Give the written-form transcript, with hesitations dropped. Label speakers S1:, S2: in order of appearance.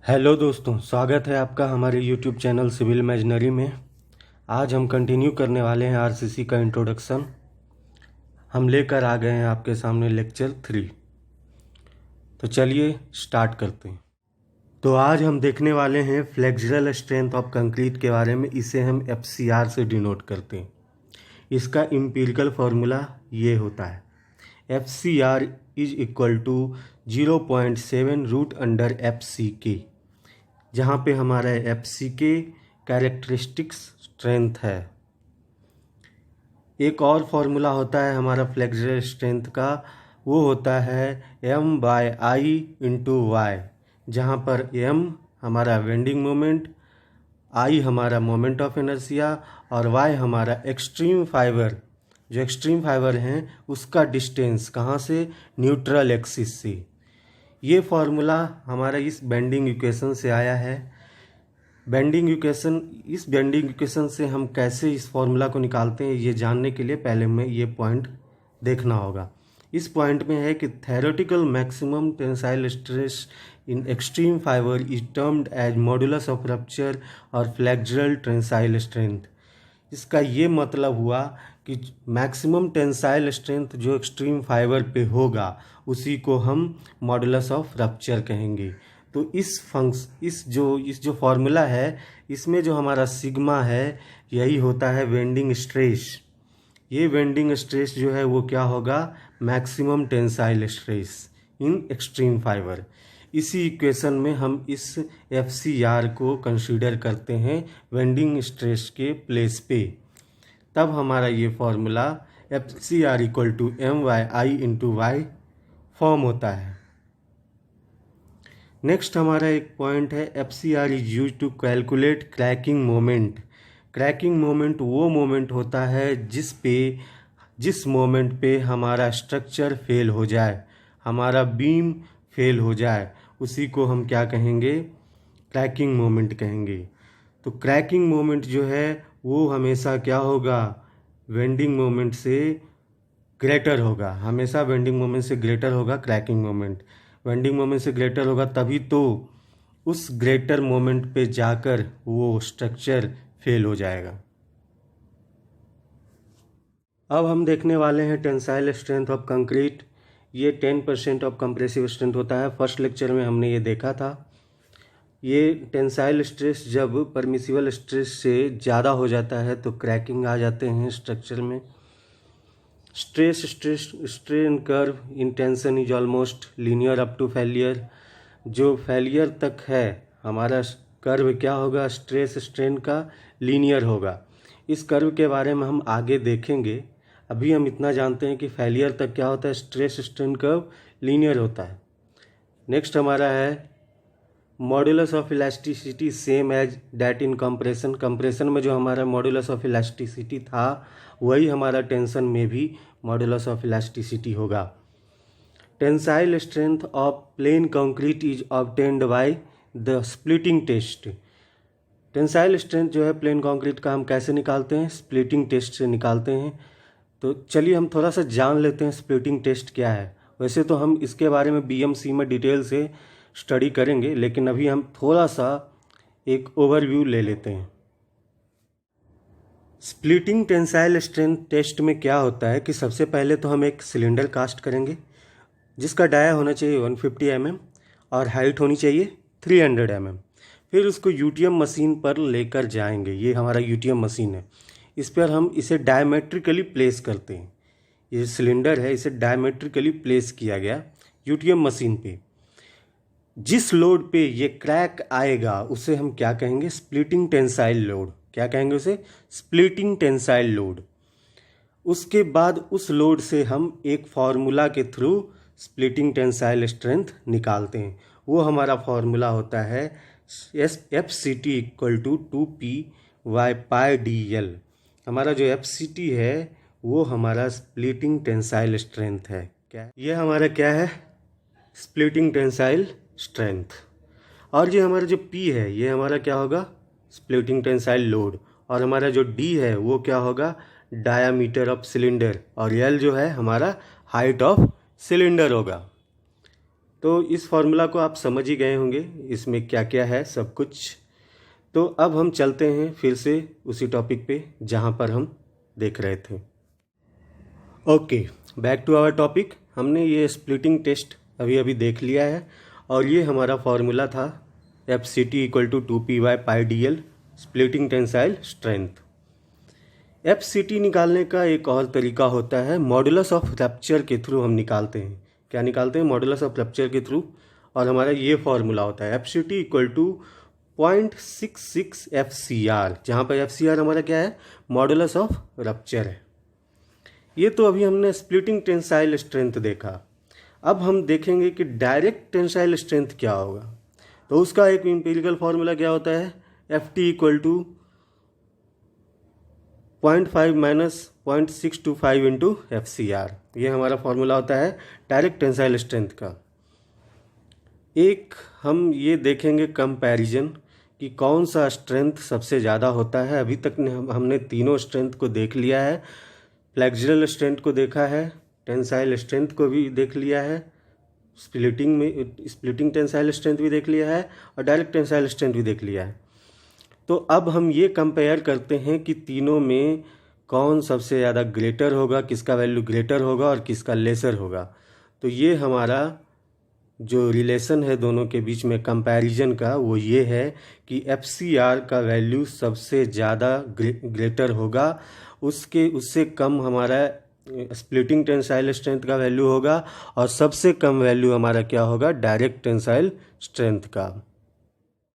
S1: Hello दोस्तों, स्वागत है आपका हमारे यूट्यूब चैनल सिविल इमेजिनरी में। आज हम कंटिन्यू करने वाले हैं आरसीसी का इंट्रोडक्शन। हम लेकर आ गए हैं आपके सामने लेक्चर 3। तो चलिए स्टार्ट करते हैं। तो आज हम देखने वाले हैं फ्लेक्सुरल स्ट्रेंथ ऑफ कंक्रीट के बारे में। इसे हम एफसीआर से डिनोट करते हैं। इसका एम्पिरिकल फार्मूला ये होता है, FCR is equal to 0.7 root under FCK, जहाँ पे हमारा FCK कैरेक्टरिस्टिक्स स्ट्रेंथ है। एक और फार्मूला होता है हमारा फ्लेक्सुरल स्ट्रेंथ का, वो होता है M/I इंटू वाई, जहाँ पर M हमारा बेंडिंग मोमेंट, I हमारा मोमेंट ऑफ इनर्शिया और Y हमारा एक्सट्रीम फाइबर, जो एक्सट्रीम फाइबर हैं उसका डिस्टेंस कहाँ से, न्यूट्रल एक्सिस से। ये फार्मूला हमारा इस बेंडिंग इक्वेशन से आया है। इस बेंडिंग इक्वेशन से हम कैसे इस फार्मूला को निकालते हैं, ये जानने के लिए पहले हमें ये पॉइंट देखना होगा। इस पॉइंट में है कि theoretical maximum tensile stress in extreme fibre is termed as modulus of rupture और फ्लेक्सुरल टेंसाइल स्ट्रेंथ। इसका ये मतलब हुआ कि मैक्सिमम टेंसाइल स्ट्रेंथ जो एक्सट्रीम फाइबर पे होगा उसी को हम मॉडुलस ऑफ रप्चर कहेंगे। तो इस जो फार्मूला है, इसमें जो हमारा सिग्मा है यही होता है बेंडिंग स्ट्रेस। ये बेंडिंग स्ट्रेस जो है वो क्या होगा, maximum tensile stress in extreme fibre. इसी इक्वेशन में हम इस FCR को कंसीडर करते हैं बेंडिंग स्ट्रेस के प्लेस पे। तब हमारा ये formula FCR equal to M/I into Y form होता है। नेक्स्ट हमारा एक पॉइंट है, FCR is use to calculate cracking moment. Cracking moment वो मोमेंट होता है जिस मोमेंट पे हमारा स्ट्रक्चर फेल हो जाए, हमारा बीम फेल हो जाए, उसी को हम क्या कहेंगे, क्रैकिंग मोमेंट कहेंगे। तो क्रैकिंग मोमेंट जो है वो हमेशा क्या होगा, बेंडिंग मोमेंट से ग्रेटर होगा, हमेशा बेंडिंग मोमेंट से ग्रेटर होगा क्रैकिंग मोमेंट। बेंडिंग मोमेंट से ग्रेटर होगा तभी तो उस ग्रेटर मोमेंट पे जाकर वो स्ट्रक्चर फेल हो जाएगा। अब हम देखने वाले हैं टेंसाइल स्ट्रेंथ ऑफ कंक्रीट। ये 10% ऑफ कंप्रेसिव स्ट्रेंथ होता है। फर्स्ट लेक्चर में हमने ये देखा था। ये टेंसाइल स्ट्रेस जब परमिसिबल स्ट्रेस से ज़्यादा हो जाता है तो क्रैकिंग आ जाते हैं स्ट्रक्चर में। Strain curve in tension is almost linear up to failure. जो फेलियर तक है हमारा कर्व क्या होगा, स्ट्रेस स्ट्रेन का लीनियर होगा। इस कर्व के बारे में हम आगे देखेंगे। अभी हम इतना जानते हैं कि फेलियर तक क्या होता है, स्ट्रेस स्ट्रेन कर्व लीनियर होता है। नेक्स्ट हमारा है modulus of elasticity same as that in compression. Compression में जो हमारा मॉडुलस ऑफ इलास्टिसिटी था वही हमारा टेंशन में भी मॉडुलस ऑफ इलास्टिसिटी होगा। Tensile strength of plain concrete is obtained by the splitting test. Tensile strength जो है प्लेन कंक्रीट का हम कैसे निकालते हैं, स्प्लिटिंग टेस्ट से निकालते हैं। तो चलिए हम थोड़ा सा जान लेते हैं स्प्लिटिंग टेस्ट क्या है। वैसे तो हम इसके बारे में BMC में डिटेल से स्टडी करेंगे, लेकिन अभी हम थोड़ा सा एक ओवरव्यू ले लेते हैं। स्प्लिटिंग टेंसाइल स्ट्रेंथ टेस्ट में क्या होता है कि सबसे पहले तो हम एक सिलेंडर कास्ट करेंगे जिसका डाया होना चाहिए 150 mm और हाइट होनी चाहिए 300 mm। फिर उसको UTM मशीन पर लेकर जाएंगे। ये हमारा UTM मशीन है। इस पर हम इसे डायमेट्रिकली प्लेस करते हैं। ये सिलेंडर है, इसे डायमेट्रिकली प्लेस किया गया UTM मशीन पे। जिस लोड पे ये क्रैक आएगा उसे हम क्या कहेंगे, स्प्लिटिंग टेंसाइल लोड। क्या कहेंगे उसे, स्प्लिटिंग टेंसाइल लोड। उसके बाद उस लोड से हम एक फार्मूला के थ्रू स्प्लिटिंग टेंसाइल स्ट्रेंथ निकालते हैं। वो हमारा फार्मूला होता है FCT इक्वल टू 2P/πdl। हमारा जो FCT है वो हमारा स्प्लिटिंग टेंसाइल स्ट्रेंथ है। क्या ये हमारा क्या है, स्प्लिटिंग टेंसाइल स्ट्रेंथ। और ये हमारा जो P है ये हमारा क्या होगा, स्प्लिटिंग टेंसाइल लोड। और हमारा जो D है वो क्या होगा, डायामीटर ऑफ सिलेंडर। और L जो है हमारा हाइट ऑफ सिलेंडर होगा। तो इस फॉर्मूला को आप समझ ही गए होंगे, इसमें क्या क्या है सब कुछ। तो अब हम चलते हैं फिर से उसी टॉपिक पे जहाँ पर हम देख रहे थे। Okay, back to our topic. हमने ये स्प्लिटिंग टेस्ट अभी अभी देख लिया है और ये हमारा फॉर्मूला था FCT equal to 2py/dl splitting tensile strength. FCT निकालने का एक और तरीका होता है, मॉडुलस ऑफ रप्चर के थ्रू हम निकालते हैं। क्या निकालते हैं? मॉडुलस ऑफ रप्चर के थ्रू। और हमारा ये फॉर्मूला होता है FCT इक्वल टू 0.66 FCR, जहाँ पर FCR हमारा क्या है? मॉडुलस ऑफ रप्चर है। ये तो अभी हमने स्प्लिटिंग टेंसाइल स्ट्रेंथ देखा। अब हम देखेंगे कि डायरेक्ट टेंसाइल स्ट्रेंथ क्या होगा। तो उसका एक एम्पिरिकल फार्मूला क्या होता है? FT equal to 0.5 minus 0.625 into FCR। ये हमारा फार्मूला होता है डायरेक्ट टेंसाइल स्ट्रेंथ का। एक हम ये देखेंगे कंपैरिजन कि कौन सा स्ट्रेंथ सबसे ज़्यादा होता है। अभी तक हमने तीनों स्ट्रेंथ को देख लिया है। फ्लेक्सुरल स्ट्रेंथ को देखा है, टेंसाइल स्ट्रेंथ को भी देख लिया है, स्प्लिटिंग टेंसाइल स्ट्रेंथ भी देख लिया है और डायरेक्ट टेंसाइल स्ट्रेंथ भी देख लिया है। तो अब हम ये कंपेयर करते हैं कि तीनों में कौन सबसे ज़्यादा ग्रेटर होगा, किसका वैल्यू ग्रेटर होगा और किसका लेसर होगा। तो ये हमारा जो रिलेशन है दोनों के बीच में कंपैरिजन का, वो ये है कि FCR का वैल्यू सबसे ज़्यादा ग्रेटर होगा, उससे कम हमारा स्प्लिटिंग टेंसाइल स्ट्रेंथ का वैल्यू होगा और सबसे कम वैल्यू हमारा क्या होगा? डायरेक्ट टेंसाइल स्ट्रेंथ का।